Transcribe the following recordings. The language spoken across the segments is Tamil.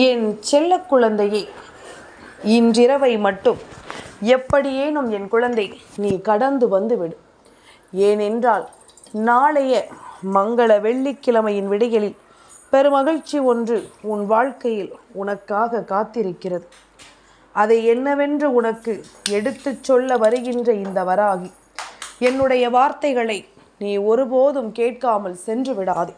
என் செல்ல குழந்தையே, இன்றிரவை மட்டும் எப்படியேனும் என் குழந்தை நீ கடந்து வந்துவிடு. ஏனென்றால் நாளைய மங்கள வெள்ளிக்கிழமையின் விடியலில் பெருமகிழ்ச்சி ஒன்று உன் வாழ்க்கையில் உனக்காக காத்திருக்கிறது. அதை என்னவென்று உனக்கு எடுத்துச் சொல்ல வருகின்ற இந்த வராகி, என்னுடைய வார்த்தைகளை நீ ஒருபோதும் கேட்காமல் சென்று விடாதே.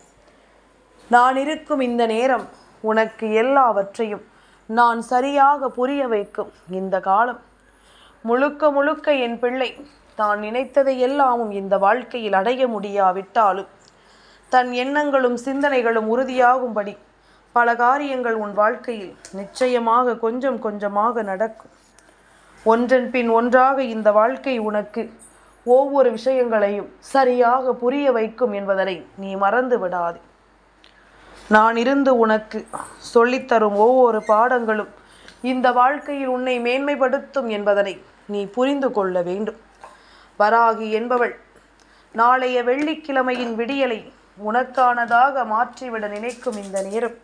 நான் இருக்கும் இந்த நேரம் உனக்கு எல்லாவற்றையும் நான் சரியாக புரிய வைக்கும் இந்த காலம். முழுக்க முழுக்க என் பிள்ளை தான் நினைத்ததை எல்லாமும் இந்த வாழ்க்கையில் அடைய முடியாவிட்டாலும் தன் எண்ணங்களும் சிந்தனைகளும் உறுதியாகும்படி பல காரியங்கள் உன் வாழ்க்கையில் நிச்சயமாக கொஞ்சம் கொஞ்சமாக நடக்கும். ஒன்றன் பின் ஒன்றாக இந்த வாழ்க்கை உனக்கு ஒவ்வொரு விஷயங்களையும் சரியாக புரிய வைக்கும் என்பதனை நீ மறந்து விடாதே. நான் இருந்து உனக்கு சொல்லித்தரும் ஒவ்வொரு பாடங்களும் இந்த வாழ்க்கையில் உன்னை மேன்மைப்படுத்தும் என்பதனை நீ புரிந்து கொள்ள வேண்டும். வராகி என்பவள் நாளைய வெள்ளிக்கிழமையின் விடியலை உனக்கானதாக மாற்றிவிட நினைக்கும் இந்த நேரம்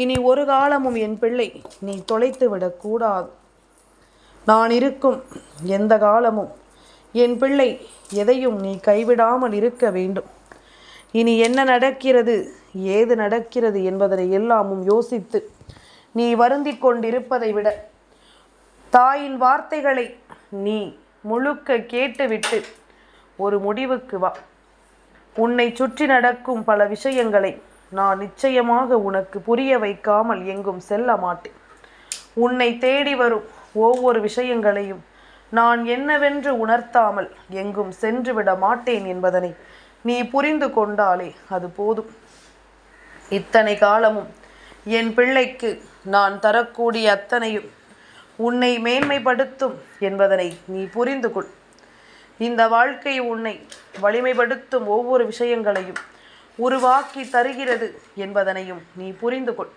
இனி ஒரு காலமும் என் பிள்ளை நீ தொலைத்து விடக்கூடாது. நான் இருக்கும் எந்த காலமும் என் பிள்ளை எதையும் நீ கைவிடாமல் இருக்க வேண்டும். இனி என்ன நடக்கிறது, ஏது நடக்கிறது என்பதனை எல்லாமும் யோசித்து நீ வருந்தி கொண்டிருப்பதை விட தாயின் வார்த்தைகளை நீ முழுக்க கேட்டுவிட்டு ஒரு முடிவுக்கு வா. உன்னை சுற்றி நடக்கும் பல விஷயங்களை நான் நிச்சயமாக உனக்கு புரிய வைக்காமல் எங்கும் செல்ல மாட்டேன். உன்னை தேடி வரும் ஒவ்வொரு விஷயங்களையும் நான் என்னவென்று உணர்த்தாமல் எங்கும் சென்று விட மாட்டேன் என்பதனை நீ புரிந்து கொண்டாலே அது போதும். இத்தனை காலமும் என் பிள்ளைக்கு நான் தரக்கூடிய அத்தனையும் உன்னை மேன்மைப்படுத்தும் என்பதனை நீ புரிந்து கொள். இந்த வாழ்க்கை உன்னை வலிமைப்படுத்தும் ஒவ்வொரு விஷயங்களையும் உருவாக்கி தருகிறது என்பதனையும் நீ புரிந்து கொள்.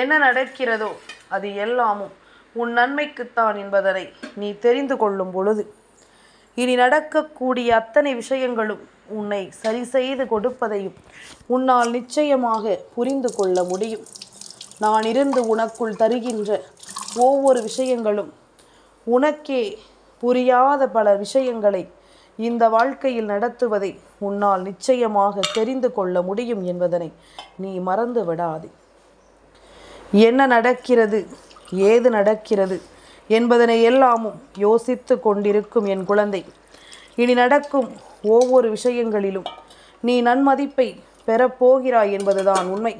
என்ன நடக்கிறதோ அது எல்லாமும் உன் நன்மைக்குத்தான் என்பதனை நீ தெரிந்து கொள்ளும் பொழுது இனி நடக்கக்கூடிய அத்தனை விஷயங்களும் உன்னை சரி செய்து கொடுப்பதையும் உன்னால் நிச்சயமாக புரிந்து கொள்ள முடியும். நான் இருந்து உனக்குள் தருகின்ற ஒவ்வொரு விஷயங்களும் உனக்கே புரியாத பல விஷயங்களை இந்த வாழ்க்கையில் நடத்துவதை உன்னால் நிச்சயமாக தெரிந்து கொள்ள முடியும் என்பதனை நீ மறந்து விடாதே. என்ன நடக்கிறது, ஏது நடக்கிறது என்பதனை எல்லாமும் யோசித்து கொண்டிருக்கும் என் குழந்தை, இனி நடக்கும் ஒவ்வொரு விஷயங்களிலும் நீ நன்மதிப்பை பெறப்போகிறாய் என்பதுதான் உண்மை.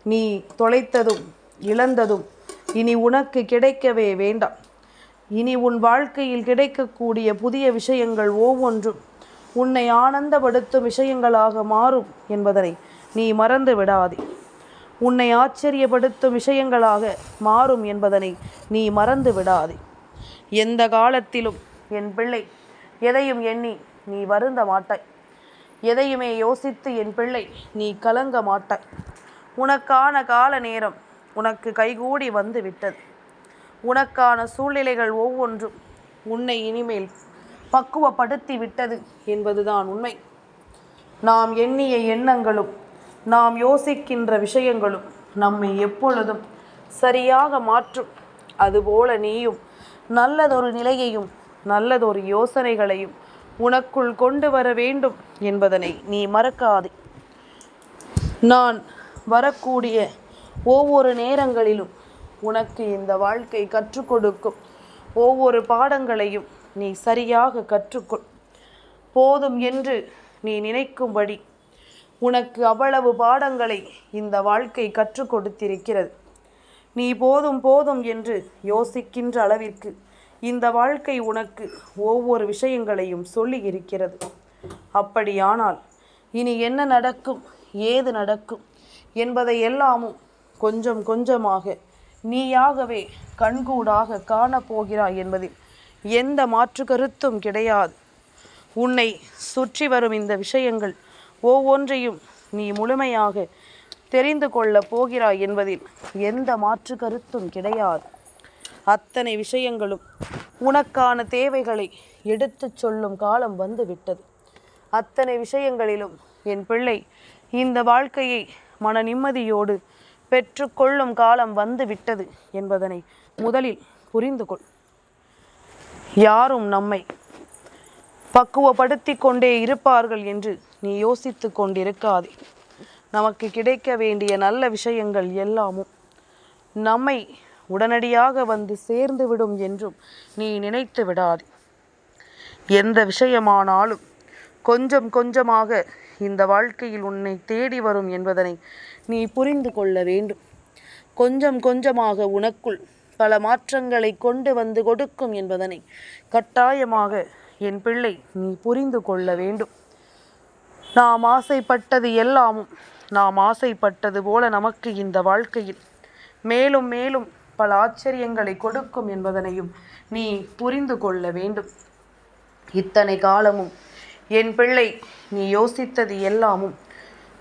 நீ தொலைத்ததும் இழந்ததும் இனி உனக்கு கிடைக்கவே வேண்டாம். இனி உன் வாழ்க்கையில் கிடைக்கக்கூடிய புதிய விஷயங்கள் ஒவ்வொன்றும் உன்னை ஆனந்தப்படுத்தும் விஷயங்களாக மாறும் என்பதனை நீ மறந்து விடாதே. உன்னை ஆச்சரியப்படுத்தும் விஷயங்களாக மாறும் என்பதனை நீ மறந்து விடாதே. எந்த காலத்திலும் என் பிள்ளை எதையும் எண்ணி நீ வருந்த மாட்டாய். எதையுமே யோசித்து என் பிள்ளை நீ கலங்க மாட்டாய். உனக்கான கால நேரம் உனக்கு கைகூடி வந்து விட்டது. உனக்கான சூழ்நிலைகள் ஒவ்வொன்றும் உன்னை இனிமேல் பக்குவப்படுத்தி விட்டது என்பதுதான் உண்மை. நாம் எண்ணிய எண்ணங்களும் நாம் யோசிக்கின்ற விஷயங்களும் நம்மை எப்பொழுதும் சரியாக மாற்றும். அதுபோல நீயும் நல்லதொரு நிலையையும் நல்லதொரு யோசனைகளையும் உனக்குள் கொண்டு வர வேண்டும் என்பதனை நீ மறக்காதே. நான் வரக்கூடிய ஒவ்வொரு நேரங்களிலும் உனக்கு இந்த வாழ்க்கை கற்றுக் கொடுக்கும் ஒவ்வொரு பாடங்களையும் நீ சரியாக கற்றுக்கொள். போதும் என்று நீ நினைக்கும்படி உனக்கு அவ்வளவு பாடங்களை இந்த வாழ்க்கை கற்றுக் கொடுத்திருக்கிறது. நீ போதும் போதும் என்று யோசிக்கின்ற அளவிற்கு இந்த வாழ்க்கை உனக்கு ஒவ்வொரு விஷயங்களையும் சொல்லி இருக்கிறது. அப்படியானால் இனி என்ன நடக்கும், ஏது நடக்கும் என்பதை எல்லாமும் கொஞ்சம் கொஞ்சமாக நீயாகவே கண்கூடாக காணப்போகிறாய் என்பதில் எந்த மாற்று கருத்தும் கிடையாது. உன்னை சுற்றி வரும் இந்த விஷயங்கள் ஒவ்வொன்றையும் நீ முழுமையாக தெரிந்து கொள்ளப் போகிறாய் என்பதில் எந்த மாற்று கருத்தும் கிடையாது. அத்தனை விஷயங்களும் உனக்கான தேவைகளை எடுத்துச் சொல்லும் காலம் வந்து விட்டது. அத்தனை விஷயங்களிலும் என் பிள்ளை இந்த வாழ்க்கையை மன நிம்மதியோடு பெற்றுக்கொள்ளும் காலம் வந்து விட்டது என்பதனை முதலில் புரிந்து கொள். யாரும் நம்மை பக்குவப்படுத்தி கொண்டே இருப்பார்கள் என்று நீ யோசித்து கொண்டிருக்காதே. நமக்கு கிடைக்க வேண்டிய நல்ல விஷயங்கள் எல்லாமும் நம்மை உடனடியாக வந்து சேர்ந்து விடும் என்றும் நீ நினைத்து விடாதே. எந்த விஷயமானாலும் கொஞ்சம் கொஞ்சமாக இந்த வாழ்க்கையில் உன்னை தேடி வரும் என்பதனை நீ புரிந்து கொள்ள வேண்டும். கொஞ்சம் கொஞ்சமாக உனக்குள் பல மாற்றங்களை கொண்டு வந்து கொடுக்கும் என்பதனை கட்டாயமாக என் பிள்ளை நீ புரிந்து கொள்ள வேண்டும். நாம் ஆசைப்பட்டது எல்லாமும் நாம் ஆசைப்பட்டது போல நமக்கு இந்த வாழ்க்கையில் மேலும் மேலும் பல ஆச்சரியங்களை கொடுக்கும் என்பதனையும் நீ புரிந்து கொள்ள வேண்டும். இத்தனை காலமும் என் பிள்ளை நீ யோசித்தது எல்லாமும்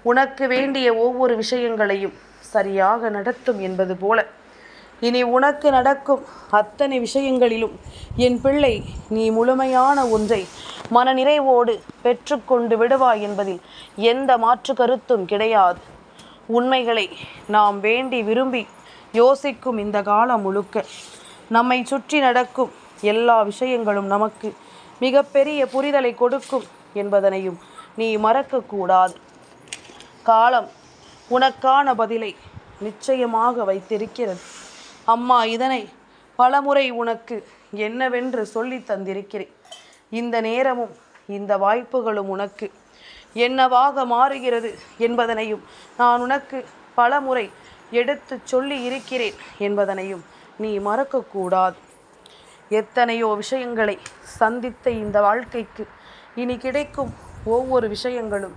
உனக்கு வேண்டிய ஒவ்வொரு விஷயங்களையும் சரியாக நடத்தும் என்பது போல இனி உனக்கு நடக்கும் அத்தனை விஷயங்களிலும் என் பிள்ளை நீ முழுமையான ஒன்றை மனநிறைவோடு பெற்றுக்கொண்டு விடுவாய் என்பதில் எந்த மாற்று கருத்தும் கிடையாது. உண்மைகளை நாம் வேண்டி விரும்பி யோசிக்கும் இந்த காலம் முழுக்க நம்மை சுற்றி நடக்கும் எல்லா விஷயங்களும் நமக்கு மிகப்பெரிய புரிதலை கொடுக்கும் என்பதனையும் நீ மறக்கக்கூடாது. காலம் உனக்கான பதிலை நிச்சயமாக வைத்திருக்கிறது. அம்மா இதனை பலமுறை உனக்கு என்னவென்று சொல்லி தந்திருக்கிறேன். இந்த நேரமும் இந்த வாய்ப்புகளும் உனக்கு என்னவாக மாறுகிறது என்பதனையும் நான் உனக்கு பலமுறை எடுத்து சொல்லி இருக்கிறேன் என்பதனையும் நீ மறக்கக்கூடாது. எத்தனையோ விஷயங்களை சந்தித்த இந்த வாழ்க்கைக்கு இனி கிடைக்கும் ஒவ்வொரு விஷயங்களும்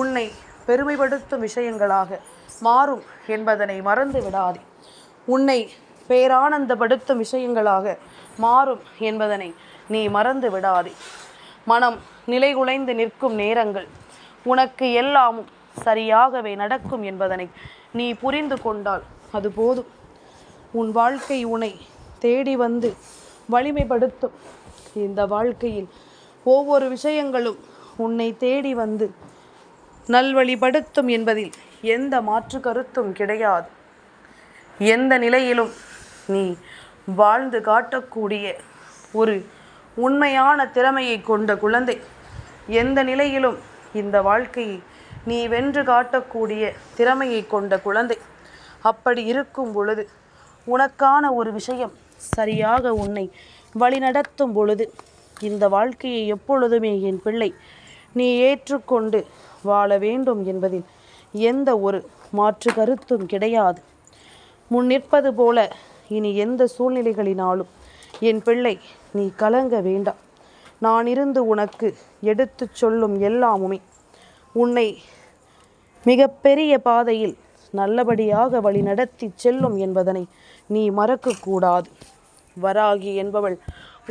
உன்னை பெருமைப்படுத்தும் விஷயங்களாக மாறும் என்பதனை மறந்து விடாதே. உன்னை பேரானந்தப்படுத்தும் விஷயங்களாக மாறும் என்பதனை நீ மறந்து விடாதே. மனம் நிலைகுலைந்து நிற்கும் நேரங்கள் உனக்கு எல்லாமும் சரியாகவே நடக்கும் என்பதனை நீ புரிந்து கொண்டால் அது போதும். உன் வாழ்க்கை உன்னை தேடி வந்து வலிமைப்படுத்தும். இந்த வாழ்க்கையில் ஒவ்வொரு விஷயங்களும் உன்னை தேடி வந்து நல்வழிப்படுத்தும் என்பதில் எந்த மாற்று கருத்தும் கிடையாது. எந்த நிலையிலும் நீ வாழ்ந்து காட்டக்கூடிய ஒரு உண்மையான திறமையை கொண்ட குழந்தை. எந்த நிலையிலும் இந்த வாழ்க்கையை நீ வென்று காட்டக்கூடிய திறமையை கொண்ட குழந்தை. அப்படி இருக்கும் பொழுது உனக்கான ஒரு விஷயம் சரியாக உன்னை வழிநடத்தும் பொழுது இந்த வாழ்க்கையை எப்பொழுதுமே என் பிள்ளை நீ ஏற்றுக்கொண்டு வாழ வேண்டும் என்பதில் எந்த ஒரு மாற்று கருத்தும் கிடையாது. முன் நிற்பது போல இனி எந்த சூழ்நிலைகளினாலும் என் பிள்ளை நீ கலங்க வேண்டாம். நான் இருந்து உனக்கு எடுத்து சொல்லும் எல்லாமுமே உன்னை மிகப்பெரிய பாதையில் நல்லபடியாக வழி நடத்தி செல்லும் என்பதனை நீ மறக்கக்கூடாது. வராகி என்பவள்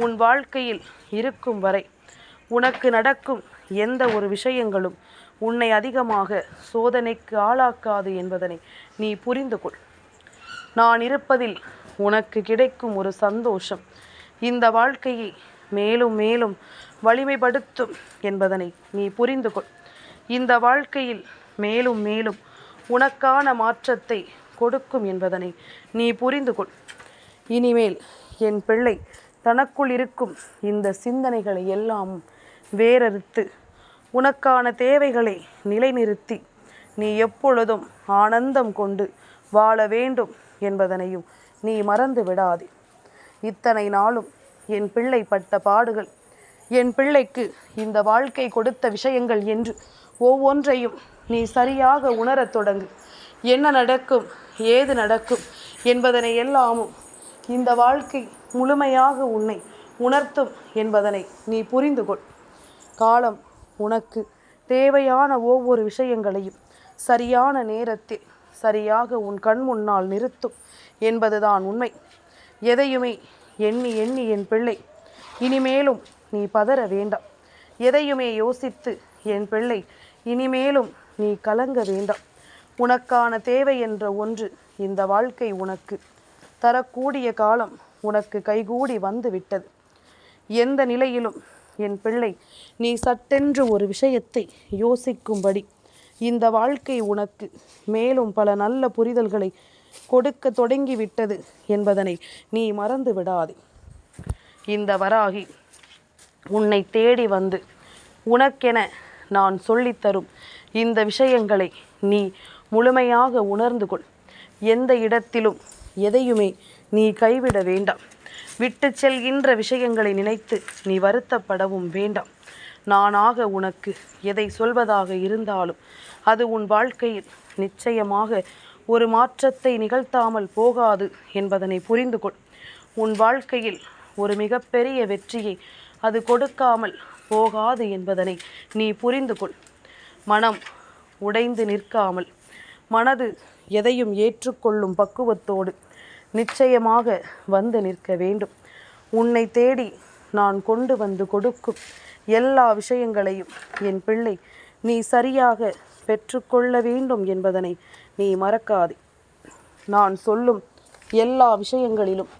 உன் வாழ்க்கையில் இருக்கும் வரை உனக்கு நடக்கும் எந்த ஒரு விஷயங்களும் உன்னை அதிகமாக சோதனைக்கு ஆளாக்காது என்பதனை நீ புரிந்து கொள். நான் இருப்பதில் உனக்கு கிடைக்கும் ஒரு சந்தோஷம் இந்த வாழ்க்கையை மேலும் மேலும் வலிமைப்படுத்தும் என்பதனை நீ புரிந்து கொள். இந்த வாழ்க்கையில் மேலும் மேலும் உனக்கான மாற்றத்தை கொடுக்கும் என்பதனை நீ புரிந்து கொள். இனிமேல் என் பிள்ளை தனக்குள் இருக்கும் இந்த சிந்தனைகளை எல்லாம் வேறறுத்து உனக்கான தேவைகளை நிலைநிறுத்தி நீ எப்பொழுதும் ஆனந்தம் கொண்டு வாழ வேண்டும் என்பதனையும் நீ மறந்து விடாதே. இத்தனை நாளும் என் பிள்ளை பட்ட பாடுகள், என் பிள்ளைக்கு இந்த வாழ்க்கை கொடுத்த விஷயங்கள் என்று ஒவ்வொன்றையும் நீ சரியாக உணரத் தொடங்கு. என்ன நடக்கும், ஏது நடக்கும் என்பதனை எல்லாமும் இந்த வாழ்க்கை முழுமையாக உன்னை உணர்த்தும் என்பதனை நீ புரிந்து கொள். காலம் உனக்கு தேவையான ஒவ்வொரு விஷயங்களையும் சரியான நேரத்தில் சரியாக உன் கண் முன்னால் நிறுத்தும் என்பதுதான் உண்மை. எதையுமே எண்ணி எண்ணி என் பிள்ளை இனிமேலும் நீ பதற வேண்டாம். எதையுமே யோசித்து என் பிள்ளை இனிமேலும் நீ கலங்க வேண்டாம். உனக்கான தேவை என்ற ஒன்று இந்த வாழ்க்கை உனக்கு தரக்கூடிய காலம் உனக்கு கைகூடி வந்து விட்டது. எந்த நிலையிலும் என் பிள்ளை நீ சட்டென்று ஒரு விஷயத்தை யோசிக்கும்படி இந்த வாழ்க்கை உனக்கு மேலும் பல நல்ல புரிதல்களை கொடுக்க தொடங்கிவிட்டது என்பதனை நீ மறந்து விடாதே. இந்த வராகி உன்னை தேடி வந்து உனக்கென நான் சொல்லித்தரும் இந்த விஷயங்களை நீ முழுமையாக உணர்ந்து கொள். எந்த இடத்திலும் எதையுமே நீ கைவிட வேண்டாம். விட்டு செல்கின்ற விஷயங்களை நினைத்து நீ வருத்தப்படவும் வேண்டாம். நானாக உனக்கு எதை சொல்வதாக இருந்தாலும் அது உன் வாழ்க்கையில் நிச்சயமாக ஒரு மாற்றத்தை நிகழ்த்தாமல் போகாது என்பதனை புரிந்து கொள். உன் வாழ்க்கையில் ஒரு மிகப்பெரிய வெற்றியை அது கொடுக்காமல் போகாது என்பதனை நீ புரிந்து கொள். மனம் உடைந்து நிற்காமல் மனது எதையும் ஏற்றுக்கொள்ளும் பக்குவத்தோடு நிச்சயமாக வந்து நிற்க வேண்டும். உன்னை தேடி நான் கொண்டு வந்து கொடுக்கும் எல்லா விஷயங்களையும் என் பிள்ளை நீ சரியாக பெற்றுக்கொள்ள வேண்டும் என்பதனை நீ மறக்காதே. நான் சொல்லும் எல்லா விஷயங்களிலும்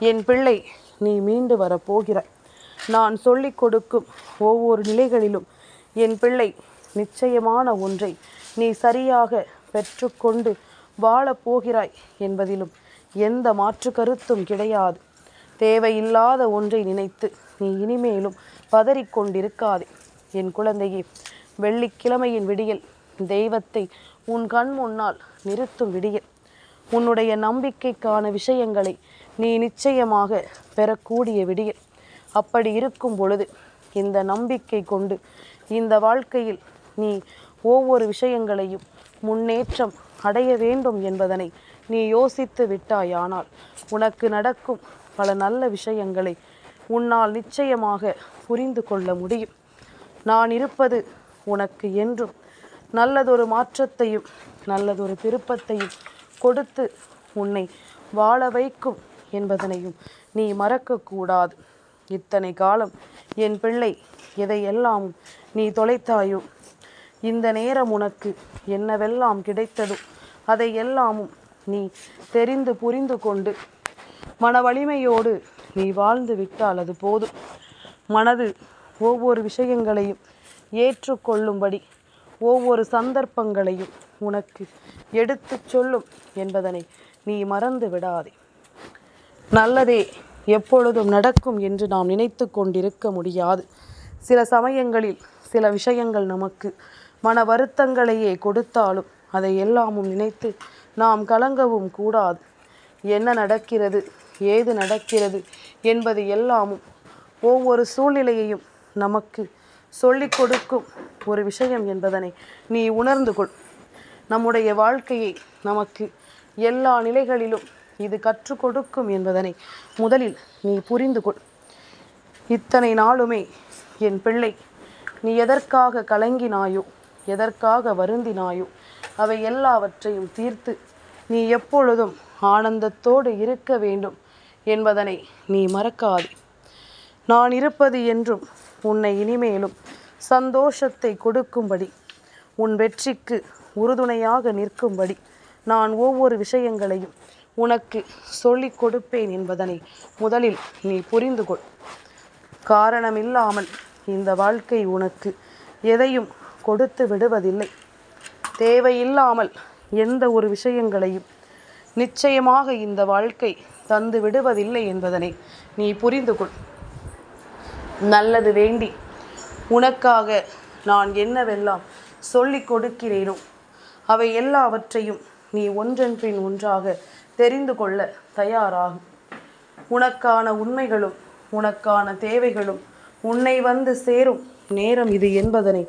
என் பிள்ளை நீ மீண்டு வரப்போகிறாய். நான் சொல்லிக் கொடுக்கும் ஒவ்வொரு நிலைகளிலும் என் பிள்ளை நிச்சயமான ஒன்றை நீ சரியாக பெற்றுக்கொண்டு வாழப்போகிறாய் என்பதிலும் எந்த மாற்று கருத்தும் கிடையாது. தேவையில்லாத ஒன்றை நினைத்து நீ இனிமேலும் பதறிக்கொண்டிருக்காதே. என் குழந்தையே, வெள்ளிக்கிழமையின் விடியல் தெய்வத்தை உன் கண் முன்னால் நிறுத்தும் விடியல். உன்னுடைய நம்பிக்கைக்கான விஷயங்களை நீ நிச்சயமாக பெறக்கூடிய விடியல். அப்படி இருக்கும் பொழுது இந்த நம்பிக்கை கொண்டு இந்த வாழ்க்கையில் நீ ஒவ்வொரு விஷயங்களையும் முன்னேற்றம் அடைய வேண்டும் என்பதனை நீ யோசித்து விட்டாயானால் உனக்கு நடக்கும் பல நல்ல விஷயங்களை உன்னால் நிச்சயமாக புரிந்து கொள்ள முடியும். நான் இருப்பது உனக்கு என்றும் நல்லதொரு மாற்றத்தையும் நல்லதொரு திருப்பத்தையும் கொடுத்து உன்னை வாழ வைக்கும் என்பதனையும் நீ மறக்கக்கூடாது. இத்தனை காலம் என் பிள்ளை எதையெல்லாம் நீ தொலைத்தாயோ, இந்த நேரம் உனக்கு என்னவெல்லாம் கிடைத்ததோ அதை எல்லாமும் நீ தெரிந்து புரிந்து கொண்டு மன வலிமையோடு நீ வாழ்ந்து விட்டால் அது போதும். மனது ஒவ்வொரு விஷயங்களையும் ஏற்றுக்கொள்ளும்படி ஒவ்வொரு சந்தர்ப்பங்களையும் உனக்கு எடுத்து சொல்லும் என்பதனை நீ மறந்து விடாதே. நல்லதே எப்பொழுதும் நடக்கும் என்று நாம் நினைத்து கொண்டிருக்க முடியாது. சில சமயங்களில் சில விஷயங்கள் நமக்கு மன வருத்தங்களையே கொடுத்தாலும் அதை எல்லாமும் நினைத்து நாம் கலங்கவும் கூடாது. என்ன நடக்கிறது, ஏது நடக்கிறது என்பது எல்லாமும் ஒவ்வொரு சூழ்நிலையையும் நமக்கு சொல்லிக் கொடுக்கும் ஒரு விஷயம் என்பதனை நீ உணர்ந்து கொள். நம்முடைய வாழ்க்கையை நமக்கு எல்லா நிலைகளிலும் இது கற்றுக் கொடுக்கும் என்பதனை முதலில் நீ புரிந்து கொள். இத்தனை நாளுமே என் பிள்ளை நீ எதற்காக கலங்கினாயோ, எதற்காக வருந்தினாயோ அவை எல்லாவற்றையும் தீர்த்து நீ எப்பொழுதும் ஆனந்தத்தோடு இருக்க வேண்டும் என்பதனை நீ மறக்காதே. நான் இருப்பது என்றும் உன்னை இனிமேலும் சந்தோஷத்தை கொடுக்கும்படி, உன் வெற்றிக்கு உறுதுணையாக நிற்கும்படி நான் ஒவ்வொரு விஷயங்களையும் உனக்கு சொல்லிக் கொடுப்பேன் என்பதனை முதலில் நீ புரிந்து கொள். காரணமில்லாமல் இந்த வாழ்க்கை உனக்கு எதையும் கொடுத்து விடுவதில்லை. தேவையில்லாமல் எந்த ஒரு விஷயங்களையும் நிச்சயமாக இந்த வாழ்க்கை தந்து விடுவதில்லை என்பதனை நீ புரிந்து கொள். நல்லது வேண்டி உனக்காக நான் என்னவெல்லாம் சொல்லிக் கொடுக்கிறேனோ அவை எல்லாவற்றையும் நீ ஒன்றன் பின் ஒன்றாக தெரிந்து கொள்ள தயாராகும். உனக்கான உண்மைகளும் உனக்கான தேவைகளும் உன்னை வந்து சேரும் நேரம் இது என்பதனை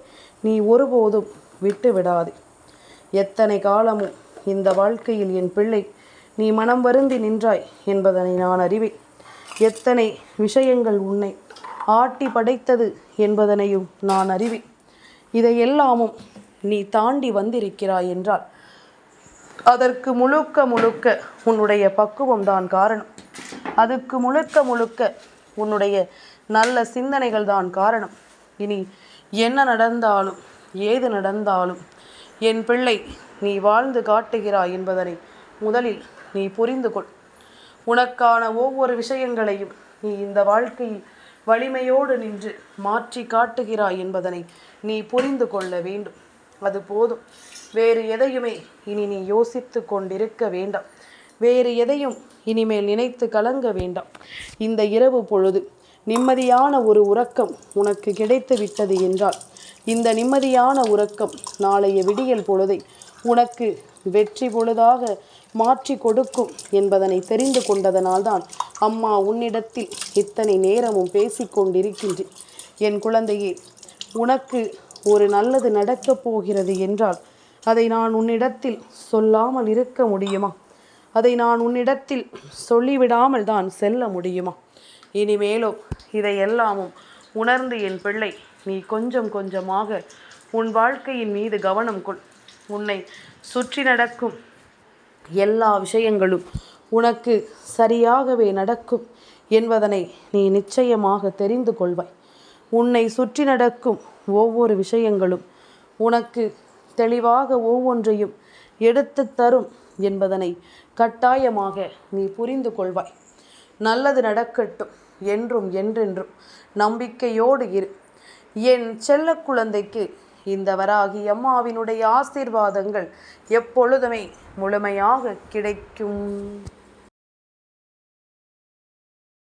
நீ ஒருபோதும் விட்டு விடாதே. எத்தனை காலமும் இந்த வாழ்க்கையில் என் பிள்ளை நீ மனம் வருந்தி நின்றாய் என்பதனை நான் அறிவேன். எத்தனை விஷயங்கள் உன்னை ஆட்டி படைத்தது என்பதனையும் நான் அறிவேன். இதையெல்லாமும் நீ தாண்டி வந்திருக்கிறாய் என்றால் அதற்கு முழுக்க முழுக்க உன்னுடைய பக்குவம்தான் காரணம். அதுக்கு முழுக்க முழுக்க உன்னுடைய நல்ல சிந்தனைகள் தான் காரணம். இனி என்ன நடந்தாலும் ஏது நடந்தாலும் என் பிள்ளை நீ வாழ்ந்து காட்டுகிறாய் என்பதனை முதலில் நீ புரிந்து கொள். உனக்கான ஒவ்வொரு விஷயங்களையும் நீ இந்த வாழ்க்கையில் வலிமையோடு நின்று மாற்றி காட்டுகிறாய் என்பதனை நீ புரிந்து கொள்ள வேண்டும். அது போதும். வேறு எதையுமே இனி நீ யோசித்து கொண்டிருக்க வேண்டாம். வேறு எதையும் இனிமேல் நினைத்து கலங்க வேண்டாம். இந்த இரவு பொழுது நிம்மதியான ஒரு உறக்கம் உனக்கு கிடைத்து விட்டது என்றால், இந்த நிம்மதியான உறக்கம் நாளைய விடியல் பொழுதை உனக்கு வெற்றி பொழுதாக மாற்றி கொடுக்கும் என்பதனை தெரிந்து கொண்டதனால்தான் அம்மா உன்னிடத்தில் இத்தனை நேரமும் பேசிக்கொண்டிருக்கின்றேன். என் குழந்தையே, உனக்கு ஒரு நல்லது நடக்கப் போகிறது என்றால் அதை நான் உன்னிடத்தில் சொல்லாமல் இருக்க முடியுமா? அதை நான் உன்னிடத்தில் சொல்லிவிடாமல் தான் செல்ல முடியுமா? இனிமேலும் இதையெல்லாமும் உணர்ந்து என் பிள்ளை, நீ கொஞ்சம் கொஞ்சமாக உன் வாழ்க்கையின் மீது கவனம் கொள். உன்னை சுற்றி நடக்கும் எல்லா விஷயங்களும் உனக்கு சரியாகவே நடக்கும் என்பதனை நீ நிச்சயமாக தெரிந்து கொள்வாய். உன்னை சுற்றி நடக்கும் ஒவ்வொரு விஷயங்களும் உனக்கு தெளிவாக ஒவ்வொன்றையும் எடுத்து தரும் என்பதனை கட்டாயமாக நீ புரிந்து கொள்வாய். நல்லது நடக்கட்டும். என்றும் என்றென்றும் நம்பிக்கையோடு இரு. என் செல்ல குழந்தைக்கு இந்த வராகி அம்மாவினுடைய ஆசீர்வாதங்கள் எப்பொழுதுமே முழுமையாக கிடைக்கும்.